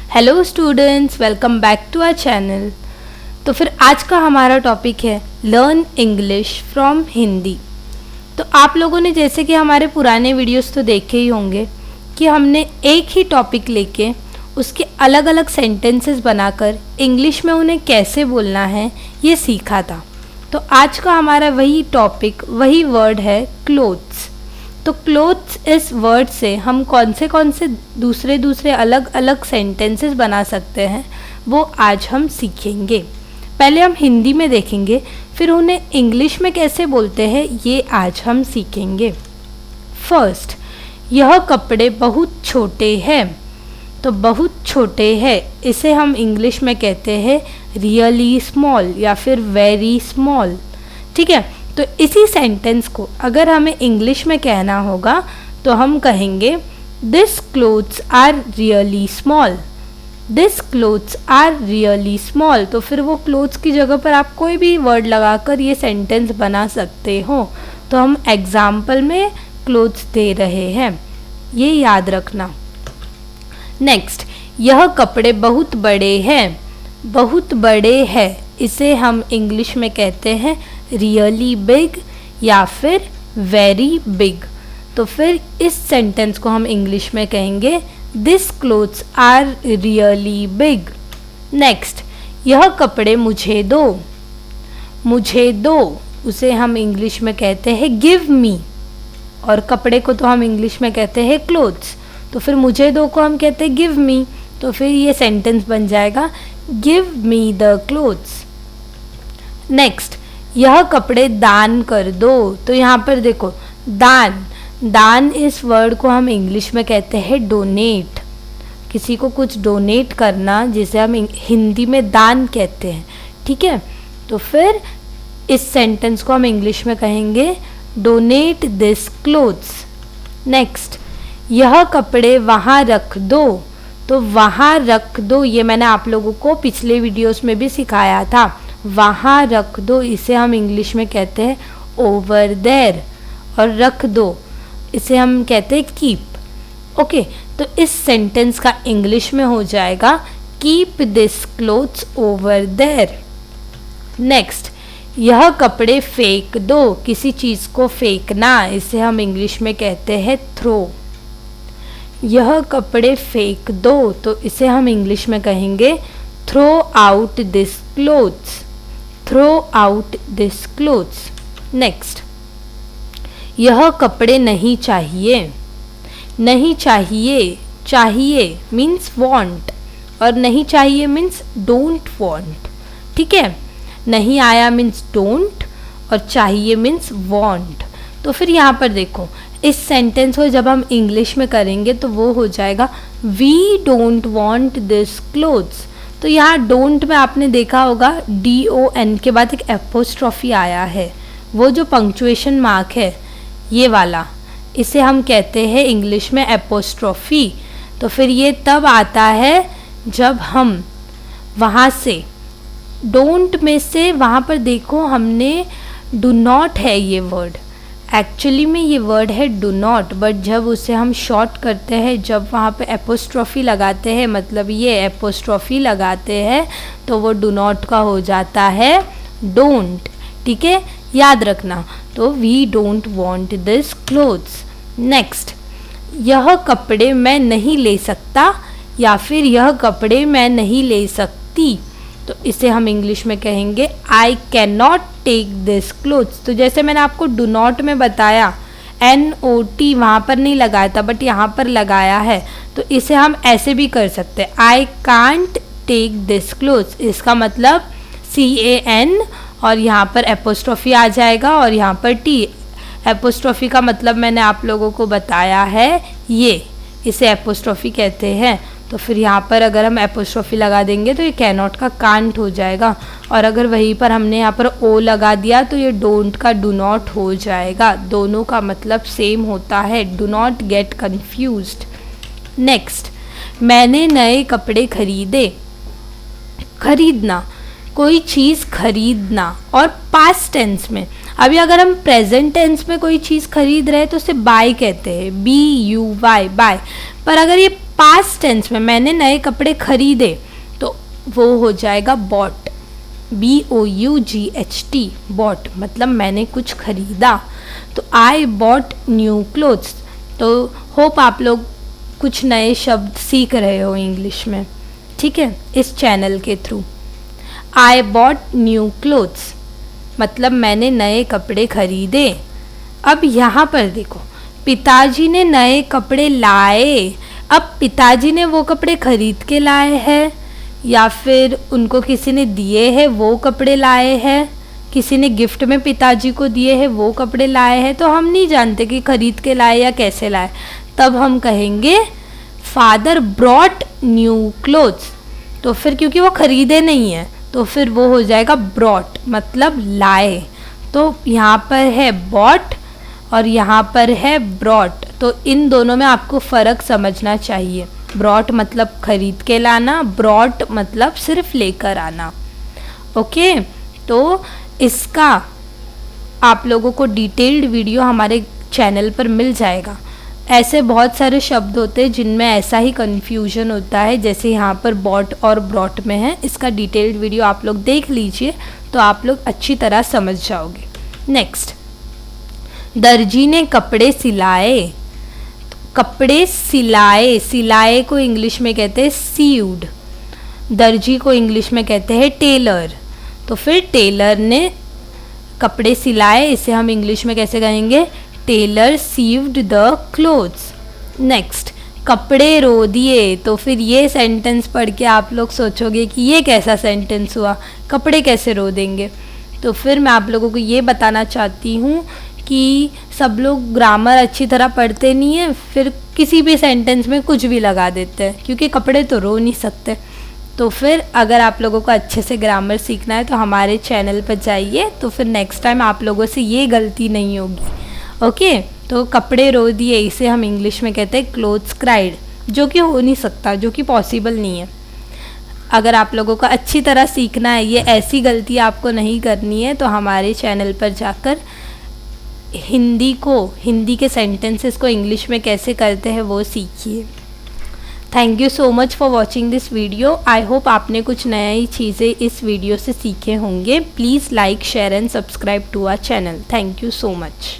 Hello students, welcome back to our channel. तो फिर आज का हमारा टॉपिक है लर्न इंग्लिश फ्रॉम हिंदी। तो आप लोगों ने जैसे कि हमारे पुराने वीडियोस तो देखे ही होंगे कि हमने एक ही टॉपिक लेके उसके अलग अलग सेंटेंसेस बनाकर इंग्लिश में उन्हें कैसे बोलना है ये सीखा था। तो आज का हमारा वही टॉपिक, वही वर्ड है क्लोथ्स। तो क्लोथ्स इस वर्ड से हम कौन से दूसरे अलग अलग सेंटेंसेस बना सकते हैं वो आज हम सीखेंगे। पहले हम हिंदी में देखेंगे, फिर उन्हें इंग्लिश में कैसे बोलते हैं ये आज हम सीखेंगे। फर्स्ट, यह कपड़े बहुत छोटे हैं। तो बहुत छोटे हैं इसे हम इंग्लिश में कहते हैं रियली स्मॉल या फिर वेरी स्मॉल। ठीक है, तो इसी सेंटेंस को अगर हमें इंग्लिश में कहना होगा तो हम कहेंगे this clothes are really small. This clothes are really small. तो फिर वो क्लोथ्स की जगह पर आप कोई भी वर्ड लगाकर ये सेंटेंस बना सकते हो। तो हम एग्जाम्पल में क्लोथ्स दे रहे हैं, ये याद रखना। नेक्स्ट, यह कपड़े बहुत बड़े हैं। बहुत बड़े हैं इसे हम इंग्लिश में कहते हैं रियली बिग या फिर वेरी बिग। तो फिर इस सेंटेंस को हम इंग्लिश में कहेंगे this clothes are really big. Next, यह कपड़े मुझे दो। मुझे दो उसे हम इंग्लिश में कहते हैं गिव मी, और कपड़े को तो हम इंग्लिश में कहते हैं क्लोथ्स। तो फिर मुझे दो को हम कहते हैं गिव मी। तो फिर ये सेंटेंस बन जाएगा give me the clothes. Next, यह कपड़े दान कर दो। तो यहाँ पर देखो दान, दान इस वर्ड को हम इंग्लिश में कहते हैं डोनेट। किसी को कुछ डोनेट करना जिसे हम हिंदी में दान कहते हैं। ठीक है, तो फिर इस सेंटेंस को हम इंग्लिश में कहेंगे डोनेट दिस क्लोथ्स। नेक्स्ट, यह कपड़े वहाँ रख दो। तो वहाँ रख दो ये मैंने आप लोगों को पिछले वीडियोस में भी सिखाया था। वहाँ रख दो इसे हम इंग्लिश में कहते हैं ओवर देयर, और रख दो इसे हम कहते हैं कीप। ओके, तो इस सेंटेंस का इंग्लिश में हो जाएगा keep this clothes over there. Next, यह कपड़े फेंक दो। किसी चीज़ को फेंकना इसे हम इंग्लिश में कहते हैं थ्रो। यह कपड़े फेंक दो तो इसे हम इंग्लिश में कहेंगे throw out this clothes. Throw out this clothes. Next, यह कपड़े नहीं चाहिए। नहीं चाहिए, चाहिए मीन्स वांट, और नहीं चाहिए मीन्स डोंट वांट। ठीक है, नहीं आया मीन्स डोंट और चाहिए मीन्स वांट। तो फिर यहाँ पर देखो इस सेंटेंस को जब हम इंग्लिश में करेंगे तो वो हो जाएगा we don't want this clothes. तो यहाँ डोंट में आपने देखा होगा DON के बाद एक एपोस्ट्रॉफी आया है, वो जो पंक्चुएशन मार्क है ये वाला, इसे हम कहते हैं इंग्लिश में एपोस्ट्रॉफी। तो फिर ये तब आता है जब हम वहाँ से डोंट में से वहाँ पर देखो हमने डू नॉट है ये वर्ड, एक्चुअली में ये वर्ड है डू नॉट, बट जब उसे हम शॉर्ट करते हैं, जब वहाँ पे एपोस्ट्रॉफी लगाते हैं, मतलब ये एपोस्ट्रॉफी लगाते हैं तो वो डू नॉट का हो जाता है डोंट। ठीक है, याद रखना। तो we don't want this clothes. Next, यह कपड़े मैं नहीं ले सकता या फिर यह कपड़े मैं नहीं ले सकती। तो इसे हम इंग्लिश में कहेंगे I can not take this clothes. तो जैसे मैंने आपको डू नॉट में बताया NOT वहाँ पर नहीं लगाया था बट यहाँ पर लगाया है, तो इसे हम ऐसे भी कर सकते हैं I can't take this clothes. इसका मतलब CAN और यहाँ पर एपोस्ट्रॉफी आ जाएगा और यहाँ पर T। एपोस्ट्रॉफी का मतलब मैंने आप लोगों को बताया है, ये इसे एपोस्ट्रॉफी कहते हैं। तो फिर यहाँ पर अगर हम एपोस्ट्रॉफी लगा देंगे तो ये कैन नॉट का कांट हो जाएगा, और अगर वहीं पर हमने यहाँ पर O लगा दिया तो ये डोंट का डू नॉट हो जाएगा। दोनों का मतलब सेम होता है, do not gate confused. Next, मैंने नए कपड़े खरीदे। खरीदना, कोई चीज़ खरीदना, और पास्ट टेंस में। अभी अगर हम प्रेजेंट टेंस में कोई चीज़ खरीद रहे हैं तो उसे बाय कहते हैं, BUY बाय। पर अगर ये पास्ट टेंस में मैंने नए कपड़े खरीदे तो वो हो जाएगा बॉट, BOUGHT, बॉट मतलब मैंने कुछ खरीदा। तो आई बॉट न्यू क्लोथ्स। तो होप आप लोग कुछ नए शब्द सीख रहे हो इंग्लिश में, ठीक है, इस चैनल के through. I bought new clothes मतलब मैंने नए कपड़े खरीदे। अब यहाँ पर देखो, पिताजी ने नए कपड़े लाए। अब पिताजी ने वो कपड़े खरीद के लाए हैं या फिर उनको किसी ने दिए हैं वो कपड़े लाए हैं, किसी ने गिफ्ट में पिताजी को दिए हैं वो कपड़े लाए हैं, तो हम नहीं जानते कि खरीद के लाए या कैसे लाए। तब हम कहेंगे फादर ब्रॉट न्यू क्लोथ्स। तो फिर क्योंकि वो खरीदे नहीं हैं तो फिर वो हो जाएगा ब्रॉट मतलब लाए। तो यहाँ पर है बॉट और यहाँ पर है ब्रॉट, तो इन दोनों में आपको फ़र्क समझना चाहिए। ब्रॉट मतलब खरीद के लाना, ब्रॉट मतलब सिर्फ लेकर आना। ओके, तो इसका आप लोगों को डिटेल्ड वीडियो हमारे चैनल पर मिल जाएगा। ऐसे बहुत सारे शब्द होते हैं जिनमें ऐसा ही कन्फ्यूजन होता है, जैसे यहाँ पर बॉट और ब्रॉट में है। इसका डिटेल्ड वीडियो आप लोग देख लीजिए तो आप लोग अच्छी तरह समझ जाओगे। नेक्स्ट, दर्जी ने कपड़े सिलाए। कपड़े सिलाए, सिलाए को इंग्लिश में कहते हैं सीव्ड, दर्जी को इंग्लिश में कहते हैं टेलर। तो फिर टेलर ने कपड़े सिलाए, इसे हम इंग्लिश में कैसे कहेंगे, Taylor sieved the clothes. Next, कपड़े रो दिए। तो फिर ये सेंटेंस पढ़ के आप लोग सोचोगे कि ये कैसा सेंटेंस हुआ, कपड़े कैसे रो देंगे। तो फिर मैं आप लोगों को ये बताना चाहती हूँ कि सब लोग ग्रामर अच्छी तरह पढ़ते नहीं है, फिर किसी भी सेंटेंस में कुछ भी लगा देते हैं, क्योंकि कपड़े तो रो नहीं सकते। तो फिर अगर आप लोगों को अच्छे से ग्रामर सीखना है तो हमारे चैनल पर जाइए, तो फिर नेक्स्ट टाइम आप लोगों से ये गलती नहीं होगी। ओके, तो कपड़े रो दिए इसे हम इंग्लिश में कहते हैं क्लोथ्स क्राइड, जो कि हो नहीं सकता, जो कि पॉसिबल नहीं है। अगर आप लोगों को अच्छी तरह सीखना है, ये ऐसी गलती आपको नहीं करनी है, तो हमारे चैनल पर जाकर हिंदी के सेंटेंसेस को इंग्लिश में कैसे करते हैं वो सीखिए। Thank you so much for watching this video. I hope आपने कुछ नई चीज़ें इस वीडियो से सीखे होंगे। Please like, share and subscribe to our channel. Thank you so much.